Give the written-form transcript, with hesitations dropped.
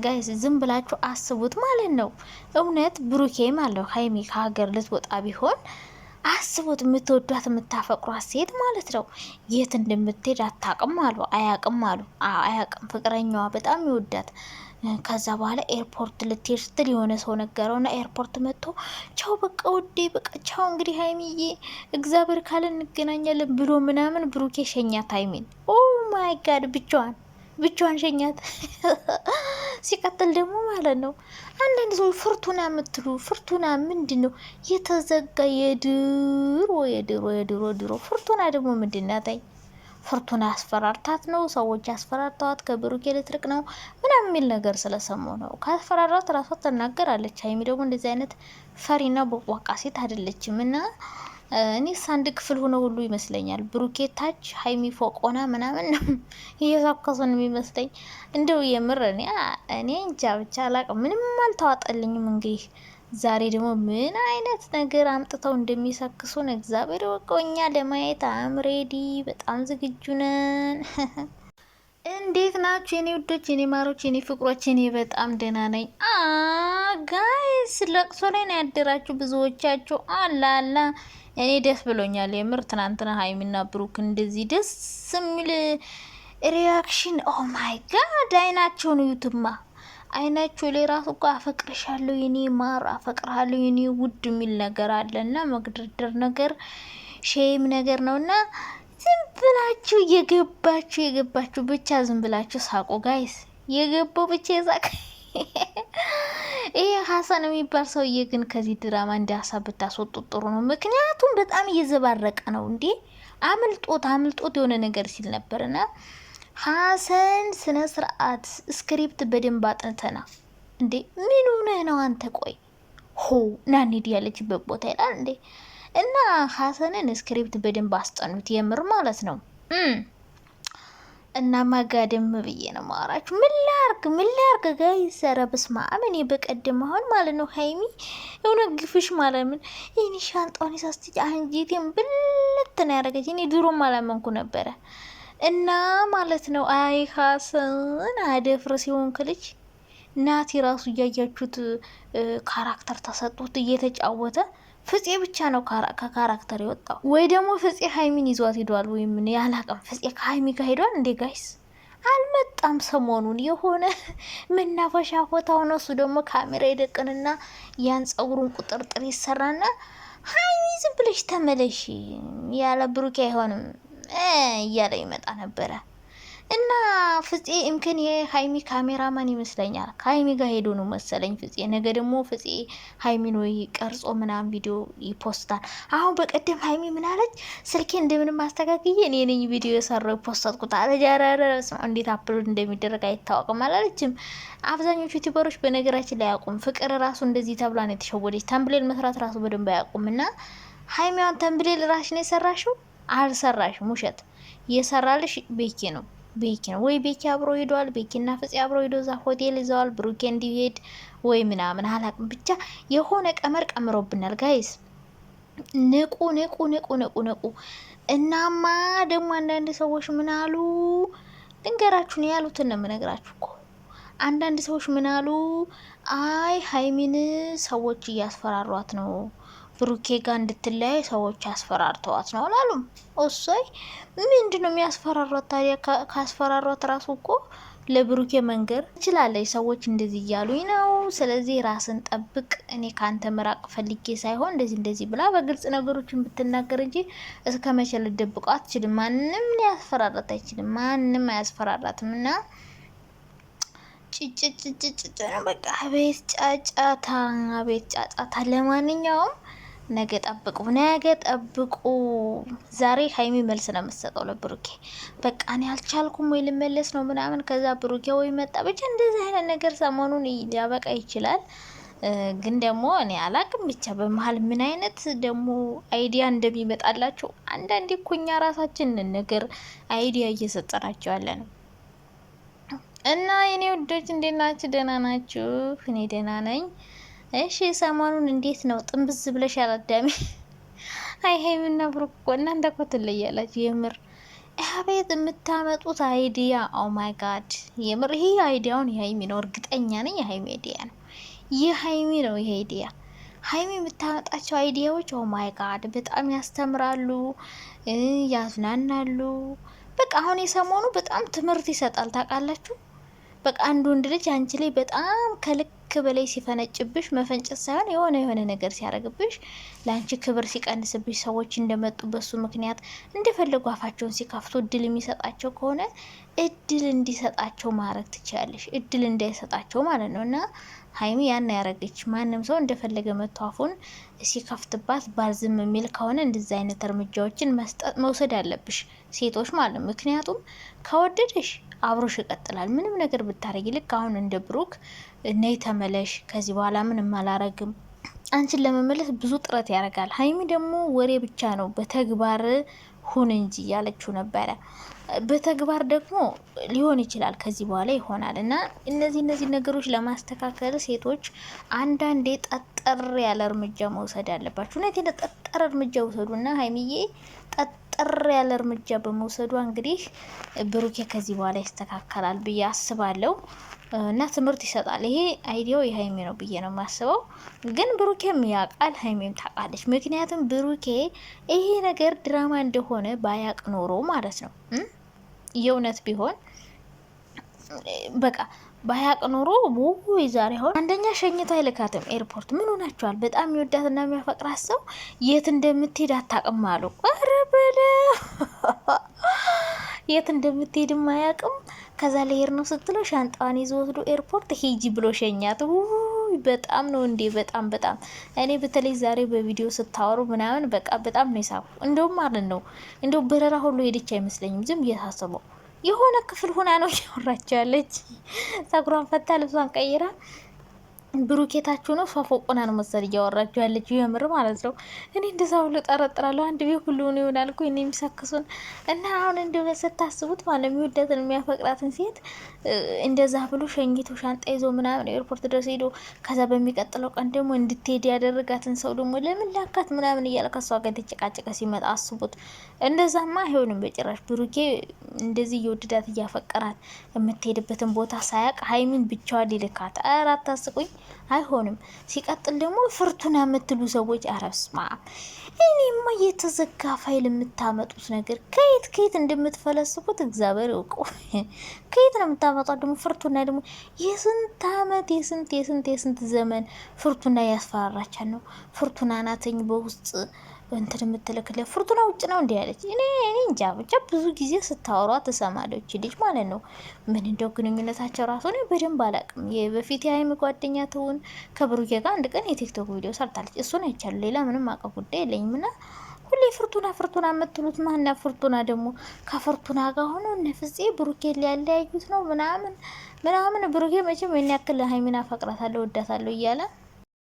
ጋይስ ዝም ብላችሁ አስቡት ማለት ነው። እውነት ብሩኬ ማለት ሀይሚ ከሀገር ልትወጣ ቢሆን አስቡት። የምትወዷት የምታፈቅሯት ሴት ማለት ነው የት እንደምትሄድ አታቅም አሉ አያቅም አሉ አያቅም። ፍቅረኛዋ በጣም ይወዳት። ከዛ በኋላ ኤርፖርት ልትሄድ ስትል የሆነ ሰው ነገረውና ኤርፖርት መጥቶ ቻው በቃ ውዴ በቃ ቻው እንግዲህ ሀይሚዬ እግዚአብሔር ካለ እንገናኛለን ብሎ ምናምን ብሩኬ ሸኛት ሀይሚን። ኦ ማይ ጋድ ብቻዋን ሸኛት። ሲቀጥል ደግሞ ማለት ነው አንዳንድ ሰዎች ፍርቱና የምትሉ ፍርቱና ምንድን ነው? የተዘጋ የድሮ ፍርቱና ደግሞ ምንድን ናታይ? ፍርቱና አስፈራርታት ነው ሰዎች አስፈራርተዋት ከብሩኬ ልትርቅ ነው ምናምን የሚል ነገር ስለሰማሁ ነው። ካስፈራራት ራሷ ትናገራለች። ሀይሚ ደግሞ እንደዚህ አይነት ፈሪና ቦቅቧቃ ሴት አይደለችም እና እኔስ አንድ ክፍል ሆነ ሁሉ ይመስለኛል። ብሩኬ ታች ሀይሚ ፎቅ ሆና ምናምን ነው እየሳከሱ ነው የሚመስለኝ። እንደው የምር እኔ እንጃ ብቻ አላቅም፣ ምንም አልተዋጠልኝም። እንግዲህ ዛሬ ደግሞ ምን አይነት ነገር አምጥተው እንደሚሰክሱን እግዚአብሔር ወቀኛ ለማየት አምሬዲ በጣም ዝግጁ ነን። እንዴት ናችሁ የኔ ውዶች፣ የኔ ማሮች፣ የኔ ፍቅሮች? እኔ በጣም ደህና ነኝ። ጋይስ ለቅሶ ላይ ነው ያደራችሁ ብዙዎቻችሁ። አላላ እኔ ደስ ብሎኛል የምር። ትናንትና ሀይሚና ብሩክ እንደዚህ ደስ የሚል ሪያክሽን፣ ኦ ማይ ጋድ! አይናቸውን እዩትማ። አይናቸው ላይ ራሱ እኮ አፈቅርሻለሁ የኔ ማር፣ አፈቅርሃለሁ የኔ ውድ የሚል ነገር አለና መግደርደር ነገር ሼም ነገር ነውና ዝም ብላችሁ የገባችሁ ብቻ ዝም ብላችሁ ሳቁ ጋይስ። የገባው ብቻ የሳቅ ይሄ ሀሰን የሚባል ሰውዬ ግን ከዚህ ድራማ እንደ ሀሳብ ብታስወጡት ጥሩ ነው። ምክንያቱም በጣም እየዘባረቀ ነው እንዴ። አምልጦት የሆነ ነገር ሲል ነበርና ሀሰን ስነ ስርዓት ስክሪፕት በደንብ አጥንተና እንዴ ምን ሆነህ ነው አንተ? ቆይ ናኒድ ያለችበት ቦታ ይላል እንዴ። እና ሀሰንን ስክሪፕት በደንብ አስጠኑት የምር ማለት ነው። እና ማጋደም ብዬ ነው ማወራችሁ። ምን ላርግ ጋይስ? ኧረ በስመ አብ። እኔ በቀደም አሁን ማለት ነው ሀይሚ የሆነ ግፍሽ ማለት ምን ይህን ሻንጣውን ሳስትጅ አንጀቴን ብልት ነው ያደረገች። እኔ ድሮም አላመንኩ ነበረ። እና ማለት ነው አይ ሀሰን አደፍር ሲሆን ክልጅ ናቲ ራሱ እያያችሁት ካራክተር ተሰጡት እየተጫወተ። ፍፄ ብቻ ነው ከካራክተር የወጣው፣ ወይ ደግሞ ፍፄ ሀይሚን ይዟት ሄዷል፣ ወይም ምን ያላቀም። ፍፄ ከሀይሚ ጋር ሄዷል እንዴ ጋይስ? አልመጣም ሰሞኑን የሆነ መናፈሻ ቦታ ሆነ። እሱ ደግሞ ካሜራ ይደቅንና ያን ጸጉሩን ቁጥርጥር ይሰራና ሀይሚ ዝም ብለሽ ተመለሽ ያለ ብሩኬ አይሆንም እያለ ይመጣ ነበረ። እና ፍፄ እምክን የሀይሚ ካሜራማን ይመስለኛል ከሀይሚ ጋር ሄዶ ነው መሰለኝ ፍፄ። ነገ ደግሞ ፍፄ ሀይሚን ወይ ቀርጾ ምናምን ቪዲዮ ይፖስታል። አሁን በቀደም ሀይሚ ምናለች? ስልኬ እንደምንም ማስተካከዬ እኔ ነኝ ቪዲዮ የሰራው ፖስታትኩት አለ። ጃራረ እንዴት አፕሎድ እንደሚደረግ አይታወቅም አላለችም። አብዛኞቹ ዩቲዩበሮች በነገራችን ላይ አያውቁም። ፍቅር ራሱ እንደዚህ ተብላ ነው የተሸወደች። ተምብሌል መስራት ራሱ በደንብ አያውቁም። እና ሀይሚዋን ተምብሌል ራሽ ነው የሰራሽው? አልሰራሽም፣ ውሸት። የሰራልሽ ቤኪ ነው ወይ ቤኪ አብሮ ሄዷል። ቤኪና ፍፄ አብሮ ሄዶ እዛ ሆቴል ይዘዋል። ብሩኬ እንዲሄድ ወይ ምናምን አላቅም። ብቻ የሆነ ቀመር ቀምሮብናል ጋይስ። ንቁ። እናማ ደግሞ አንዳንድ ሰዎች ምን አሉ ልንገራችሁ ነው ያሉትን ነው የምነግራችሁ እኮ። አንዳንድ ሰዎች ምን አሉ? አይ ሀይሚን ሰዎች እያስፈራሯት ነው፣ ብሩኬ ጋር እንድትለያይ ሰዎች አስፈራርተዋት ነው አላሉም? እሷይ ምንድን ነው የሚያስፈራሯት ታዲያ? ካስፈራሯት ራሱ እኮ ለብሩኬ መንገር ትችላለች። ሰዎች እንደዚህ እያሉኝ ነው፣ ስለዚህ ራስን ጠብቅ፣ እኔ ካንተ መራቅ ፈልጌ ሳይሆን እንደዚህ ብላ በግልጽ ነገሮችን ብትናገር እንጂ እስከ መቼ ልደብቀው አትችልም። ማንም ሊያስፈራራት አይችልም። ማንም አያስፈራራትም። እና ጭጭ ነው በቃ። አቤት ጫጫታ። ለማንኛውም ነገ ጠብቁ። ዛሬ ሀይሚ መልስ ነው የምትሰጠው ለብሩኬ። በቃ እኔ አልቻልኩም ወይ ልመለስ ነው ምናምን፣ ከዛ ብሩኬ ወይ መጣ። ብቻ እንደዚህ አይነት ነገር ሰሞኑን ሊያበቃ ይችላል። ግን ደግሞ እኔ አላቅም ብቻ በመሀል ምን አይነት ደግሞ አይዲያ እንደሚመጣላቸው አንዳንዴ እኮ እኛ ራሳችን ነገር አይዲያ እየሰጠናቸው ያለ ነው። እና የኔ ውዶች እንዴት ናችሁ? ደህና ናችሁ? እኔ ደህና ነኝ። እሺ ሰሞኑን እንዴት ነው? ጥንብዝ ብለሽ አላዳሚ? አይ ሀይሚና ብሩክ እኮ እናንተ እኮ ትለያላችሁ የምር። አቤት የምታመጡት አይዲያ! ኦ ማይ ጋድ! የምር ይሄ አይዲያውን የሀይሚ ነው፣ እርግጠኛ ነኝ የሀይሚ አይዲያ ነው። የሀይሚ ነው ይሄ አይዲያ። ሀይሚ የምታመጣቸው አይዲያዎች ኦ ማይ ጋድ በጣም ያስተምራሉ፣ ያዝናናሉ። በቃ አሁን የሰሞኑ በጣም ትምህርት ይሰጣል ታውቃላችሁ። በቃ አንድ ወንድ ልጅ አንቺ ላይ በጣም ከልክ በላይ ሲፈነጭብሽ መፈንጨት ሳይሆን የሆነ ነገር ሲያደርግብሽ ለአንቺ ክብር ሲቀንስብሽ ሰዎች እንደመጡ በሱ ምክንያት እንደፈለጉ አፋቸውን ሲከፍቱ እድል የሚሰጣቸው ከሆነ እድል እንዲሰጣቸው ማድረግ ትችላለሽ። እድል እንዳይሰጣቸው ማለት ነው። እና ሀይሚ ያን ያረገች ማንም ሰው እንደፈለገ መጥቶ አፉን ሲከፍትባት ባልዝም የሚል ከሆነ እንደዚህ አይነት እርምጃዎችን መውሰድ አለብሽ ሴቶች ማለት ነው። ምክንያቱም ከወደደሽ አብሮሽ ይቀጥላል። ምንም ነገር ብታረጊ ልክ አሁን እንደ ብሩክ ነይ ተመለሽ፣ ከዚህ በኋላ ምንም አላረግም አንቺን ለመመለስ ብዙ ጥረት ያደርጋል። ሀይሚ ደግሞ ወሬ ብቻ ነው በተግባር ሁን እንጂ ያለችው ነበረ። በተግባር ደግሞ ሊሆን ይችላል ከዚህ በኋላ ይሆናል። እና እነዚህ ነገሮች ለማስተካከል ሴቶች አንዳንዴ ጠጠር ያለ እርምጃ መውሰድ አለባችሁ። እውነቴን ጠጠር እርምጃ ውሰዱና ሀይሚዬ ጠጠር ያለ እርምጃ በመውሰዷ እንግዲህ ብሩኬ ከዚህ በኋላ ይስተካከላል ብዬ አስባለሁ። እና ትምህርት ይሰጣል። ይሄ አይዲያው የሀይሜ ነው ብዬ ነው የማስበው። ግን ብሩኬም ያውቃል፣ ሀይሜም ታውቃለች። ምክንያቱም ብሩኬ ይሄ ነገር ድራማ እንደሆነ ባያቅ ኖሮ ማለት ነው የእውነት ቢሆን በቃ ባያቅ ኖሮ ወይ ዛሬ አሁን አንደኛ ሸኝቶ አይልካትም ኤርፖርት። ምን ሆናችኋል? በጣም የሚወዳትና የሚያፈቅራት ሰው የት እንደምትሄድ አታውቅም አሉ። ኧረ በለው የት እንደምትሄድም አያውቅም። ከዛ ልሄድ ነው ስትለው ሻንጣዋን ይዞ ወስዶ ኤርፖርት ሂጂ ብሎ ሸኛት። በጣም ነው እንዴ! በጣም እኔ በተለይ ዛሬ በቪዲዮ ስታወሩ ምናምን በቃ በጣም ነው የሳቁ። እንደውም ማለት ነው እንደው በረራ ሁሉ ሄደች አይመስለኝም። ዝም እየሳስበው የሆነ ክፍል ሆና ነው እያወራች ያለች። ፀጉሯን ፈታ ልብሷን ቀይራ ብሩኬታችሁ ነው ፏፎቆና ነው መሰል እያወራችሁ ያለችው የምር ማለት ነው። እኔ እንደዛ ብሎ ጠረጥራለሁ። አንድ ቤት ሁሉ ነው ይሆናል እኮ እኔ የሚሳክሱን እና አሁን እንደው ስታስቡት ማለት የሚወዳትን የሚያፈቅራትን ሴት እንደዛ ብሎ ሸኝቶ ሻንጣ ይዞ ምናምን ኤርፖርት ድረስ ሄዶ ከዛ በሚቀጥለው ቀን ደግሞ እንድትሄድ ያደረጋትን ሰው ደግሞ ለምን ላካት ምናምን እያለ ከሷ ጋር ተጨቃጨቀ ሲመጣ አስቡት። እንደዛማ አይሆንም በጭራሽ። ብሩኬ እንደዚህ እየወደዳት እያፈቀራት የምትሄድበትን ቦታ ሳያቅ ሀይሚን ብቻዋን ሊልካት አራት አስቁኝ አይሆንም። ሲቀጥል ደግሞ ፍርቱና የምትሉ ሰዎች አረስማ እኔማ የተዘጋ ፋይል የምታመጡት ነገር ከየት እንደምትፈለስፉት እግዚአብሔር ይውቁ። ከየት ነው የምታመጣው? ደግሞ ፍርቱና ደግሞ የስንት አመት የስንት ዘመን ፍርቱና ያስፈራራቻት ነው። ፍርቱና ናተኝ በውስጥ እንትን የምትልክለ ፍርቱና ውጭ ነው እንዲ ያለች። እኔ እንጃ ብቻ ብዙ ጊዜ ስታወሯ ትሰማለች ልጅ ማለት ነው። ምን እንደው ግንኙነታቸው ራሱ ነው በደንብ አላውቅም። የበፊት የሀይሚ ጓደኛ ትሁን ከብሩኬ ጋር አንድ ቀን የቲክቶክ ቪዲዮ ሰርታለች። እሱን አይቻሉ። ሌላ ምንም አውቀው ጉዳይ የለኝም። እና ሁሌ ፍርቱና የምትሉት ማና ፍርቱና ደግሞ ከፍርቱና ጋር ሆኖ ነፍሴ ብሩኬ ሊያለያዩት ነው ምናምን ብሩኬ መቼም ምን ያክል ሀይሚን አፈቅራታለሁ ወዳታለሁ እያለ